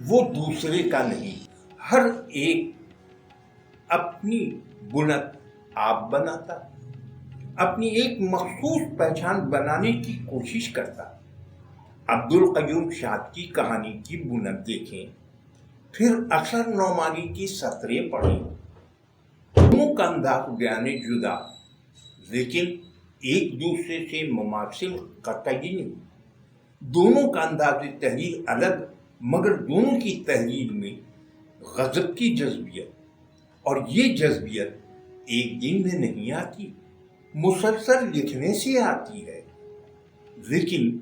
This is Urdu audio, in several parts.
وہ دوسرے کا نہیں، ہر ایک اپنی بنت آپ بناتا، اپنی ایک مخصوص پہچان بنانے کی کوشش کرتا۔ عبد القیوم شاد کی کہانی کی بنت دیکھیں، پھر اکثر نعمانی کی سطریں پڑھیں۔ دونوں کا انداز بیان جدا لیکن ایک دوسرے سے مماثل قطعی نہیں۔ دونوں کا انداز تحریر الگ مگر دونوں کی تحریر میں غضب کی جذبیت، اور یہ جذبیت ایک دن میں نہیں آتی، مسلسل لکھنے سے آتی ہے۔ لیکن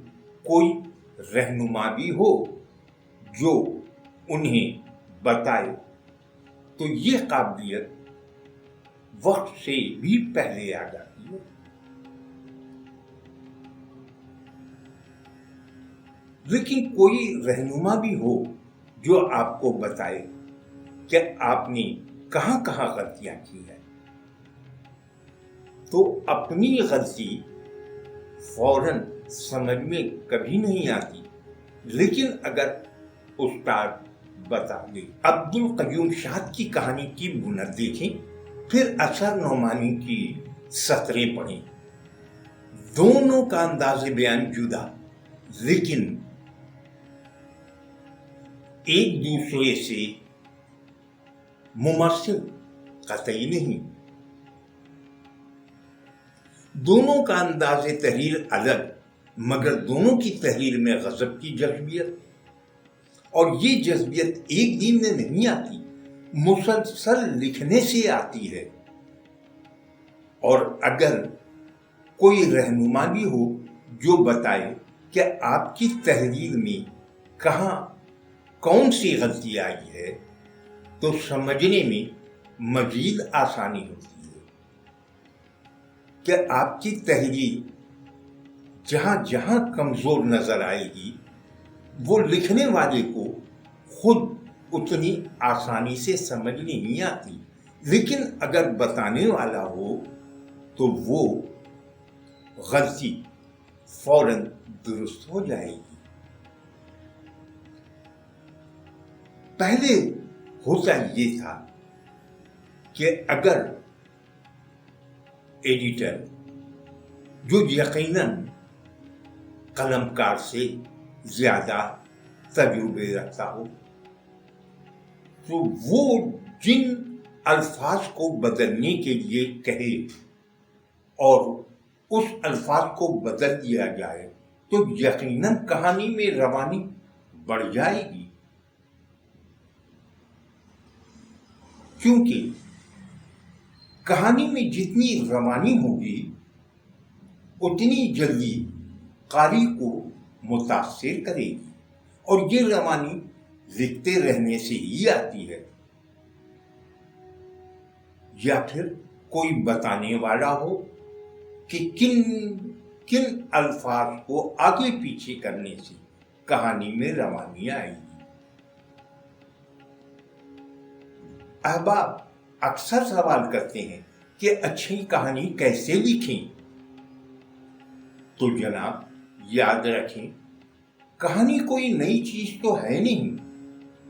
کوئی رہنما بھی ہو جو انہیں بتائے تو یہ قابلیت وقت سے بھی پہلے آ جاتی ہے۔ لیکن کوئی رہنما بھی ہو جو آپ کو بتائے کہ آپ نے کہاں کہاں غلطیاں کی ہیں، تو اپنی غلطی فوراً سمجھ میں کبھی نہیں آتی، لیکن اگر استاد بتا دے۔ عبد القیوم شاد کی کہانی کی بنت دیکھیں، پھر اثر نعمانی کی سطریں پڑھیں۔ دونوں کا انداز بیان جدا لیکن ایک دوسرے سے مماثل قطعی نہیں۔ دونوں کا انداز تحریر الگ مگر دونوں کی تحریر میں غضب کی جذبیت، اور یہ جذبیت ایک دن میں نہیں آتی، مسلسل لکھنے سے آتی ہے۔ اور اگر کوئی رہنما بھی ہو جو بتائے کہ آپ کی تحریر میں کہاں کون سی غلطی آئی ہے تو سمجھنے میں مزید آسانی ہوتی ہے کہ آپ کی تحریر جہاں جہاں کمزور نظر آئے گی وہ لکھنے والے کو خود اتنی آسانی سے سمجھ نہیں آتی، لیکن اگر بتانے والا ہو تو وہ غلطی فوراً درست ہو جائے گی۔ پہلے ہوتا یہ تھا کہ اگر ایڈیٹر جو یقیناً قلم کار سے زیادہ تجربے رکھتا ہو تو وہ جن الفاظ کو بدلنے کے لیے کہے اور اس الفاظ کو بدل دیا جائے تو یقیناً کہانی میں روانی بڑھ جائے گی، کیونکہ کہانی میں جتنی روانی ہوگی اتنی جلدی قاری کو متاثر کرے گی، اور یہ روانی لکھتے رہنے سے ہی آتی ہے۔ یا پھر کوئی بتانے والا ہو کہ کن کن الفاظ کو آگے پیچھے کرنے سے کہانی میں روانی آئے گی۔ احباب اکثر سوال کرتے ہیں کہ اچھی کہانی کیسے لکھیں؟ تو جناب یاد رکھیں، کہانی کوئی نئی چیز تو ہے نہیں،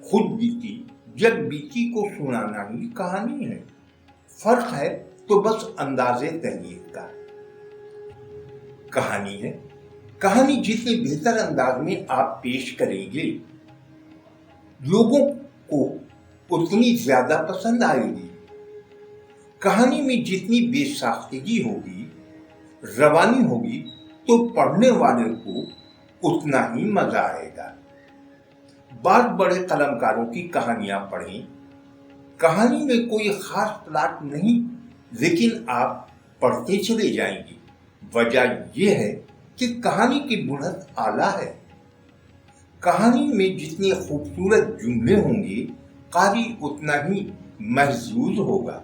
خود بیتی جگ بیتی کو سنانا ہی کہانی ہے۔ فرق ہے تو بس انداز تحریر کا۔ کہانی ہے، کہانی جتنے بہتر انداز میں آپ پیش کریں گے لوگوں کو اتنی زیادہ پسند آئے گی۔ کہانی میں جتنی بے ساختگی ہوگی، روانی ہوگی تو پڑھنے والے کو اتنا ہی مزہ آئے گا۔ بعض بڑے قلمکاروں کی کہانیاں پڑھیں، کہانی میں کوئی خاص پلاٹ نہیں لیکن آپ پڑھتے چلے جائیں گے۔ وجہ یہ ہے کہ کہانی کی بنیاد اعلیٰ ہے۔ کہانی میں جتنے خوبصورت جملے ہوں گے قاری اتنا ہی محظوظ ہوگا۔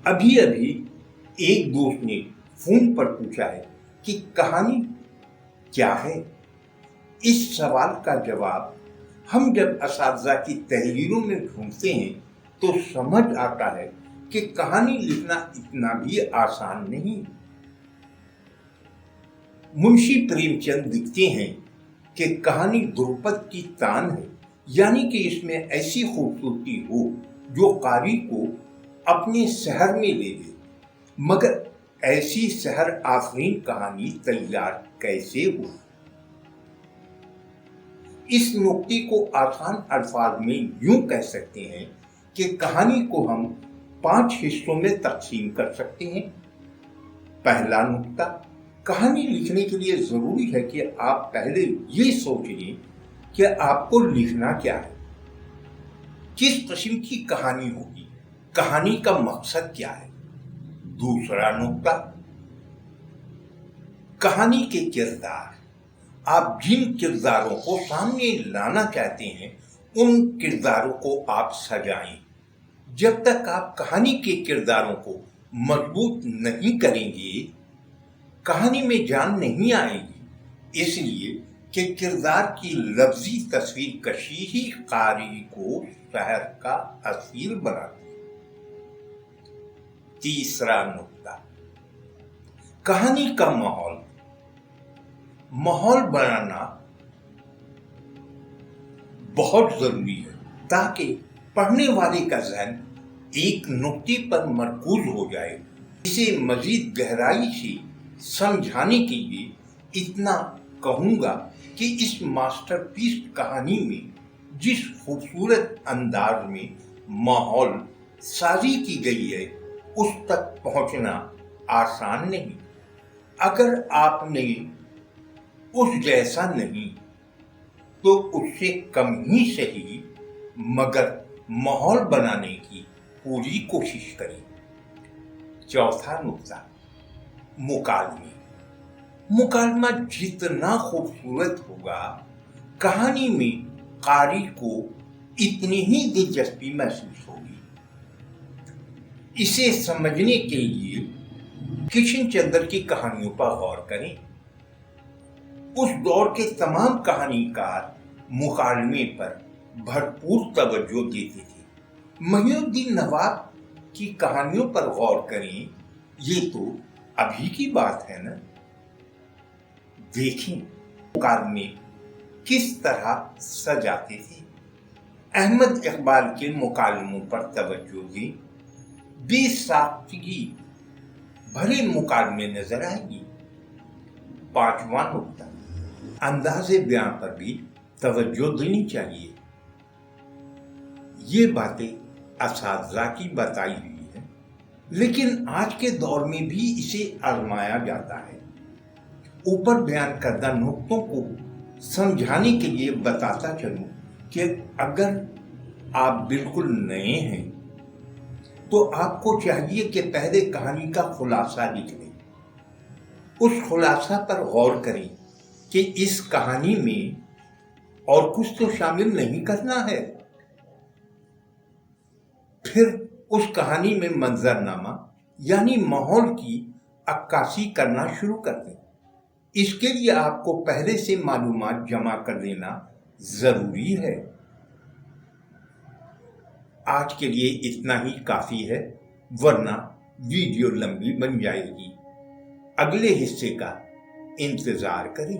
ابھی ایک دوست نے فون پر پوچھا ہے کہ کہانی کیا ہے؟ اس سوال کا جواب ہم جب اساتذہ کی تحریروں میں ڈھونڈتے ہیں تو سمجھ آتا ہے کہ کہانی لکھنا اتنا بھی آسان نہیں۔ منشی پریم چند لکھتے ہیں کہ کہانی دروپد کی تان ہے، یعنی کہ اس میں ایسی خوبصورتی ہو جو قاری کو اپنے سحر میں لے لے، مگر ایسی سحر آفرین کہانی تیار کیسے ہو؟ اس نکتے کو آسان الفاظ میں یوں کہہ سکتے ہیں کہ کہانی کو ہم 5 حصوں میں تقسیم کر سکتے ہیں۔ پہلا نکتہ، کہانی لکھنے کے لیے ضروری ہے کہ آپ پہلے یہ سوچ لیں کہ آپ کو لکھنا کیا ہے، کس قسم کی کہانی ہوگی، کہانی کا مقصد کیا ہے۔ دوسرا نکتہ، کہانی کے کردار، آپ جن کرداروں کو سامنے لانا چاہتے ہیں ان کرداروں کو آپ سجائیں۔ جب تک آپ کہانی کے کرداروں کو مضبوط نہیں کریں گے، کہانی میں جان نہیں آئے گی، اس لیے کہ کردار کی لفظی تصویر کشی ہی قاری کو شہر کا اسیر بناتی ہے۔ تیسرا نکتہ، کہانی کا ماحول بنانا بہت ضروری ہے تاکہ پڑھنے والے کا ذہن ایک نکتے پر مرکوز ہو جائے۔ اسے مزید گہرائی سے سمجھانے کے لیے اتنا کہوں گا کہ اس ماسٹر پیس کہانی میں جس خوبصورت انداز میں ماحول سازی کی گئی ہے اس تک پہنچنا آسان نہیں۔ اگر آپ نے اس جیسا نہیں تو اس سے کم ہی صحیح مگر ماحول بنانے کی پوری کوشش کریں۔ چوتھا نکتہ، مکالمہ جتنا خوبصورت ہوگا کہانی میں قاری کو اتنی ہی دلچسپی محسوس ہوگی۔ اسے سمجھنے کے لیے کشن چندر کی کہانیوں پر غور کریں۔ اس دور کے تمام کہانی کار مکالمے پر بھرپور توجہ دیتے تھے۔ محی الدین نواب کی کہانیوں پر غور کریں، یہ تو ابھی کی بات ہے نا۔ دیکھیں مکالمے کس طرح سجاتے تھے۔ احمد اقبال کے مکالموں پر توجہ دیں، بے ساختگی بھرے مکالمے نظر آئیں گی۔ پانچواں نکتہ، انداز بیان پر بھی توجہ دینی چاہیے۔ یہ باتیں اساتذہ کی بتائی ہوئی ہیں، لیکن آج کے دور میں بھی اسے آزمایا جاتا ہے۔ اوپر بیان کردہ نکتوں کو سمجھانے کے لیے بتاتا چلوں کہ اگر آپ بالکل نئے ہیں تو آپ کو چاہیے کہ پہلے کہانی کا خلاصہ لکھ لیں۔ اس خلاصہ پر غور کریں کہ اس کہانی میں اور کچھ تو شامل نہیں کرنا ہے۔ پھر اس کہانی میں منظرنامہ یعنی ماحول کی عکاسی کرنا شروع کر دیں۔ اس کے لیے آپ کو پہلے سے معلومات جمع کر لینا ضروری ہے۔ آج کے لیے اتنا ہی کافی ہے، ورنہ ویڈیو لمبی بن جائے گی۔ اگلے حصے کا انتظار کریں۔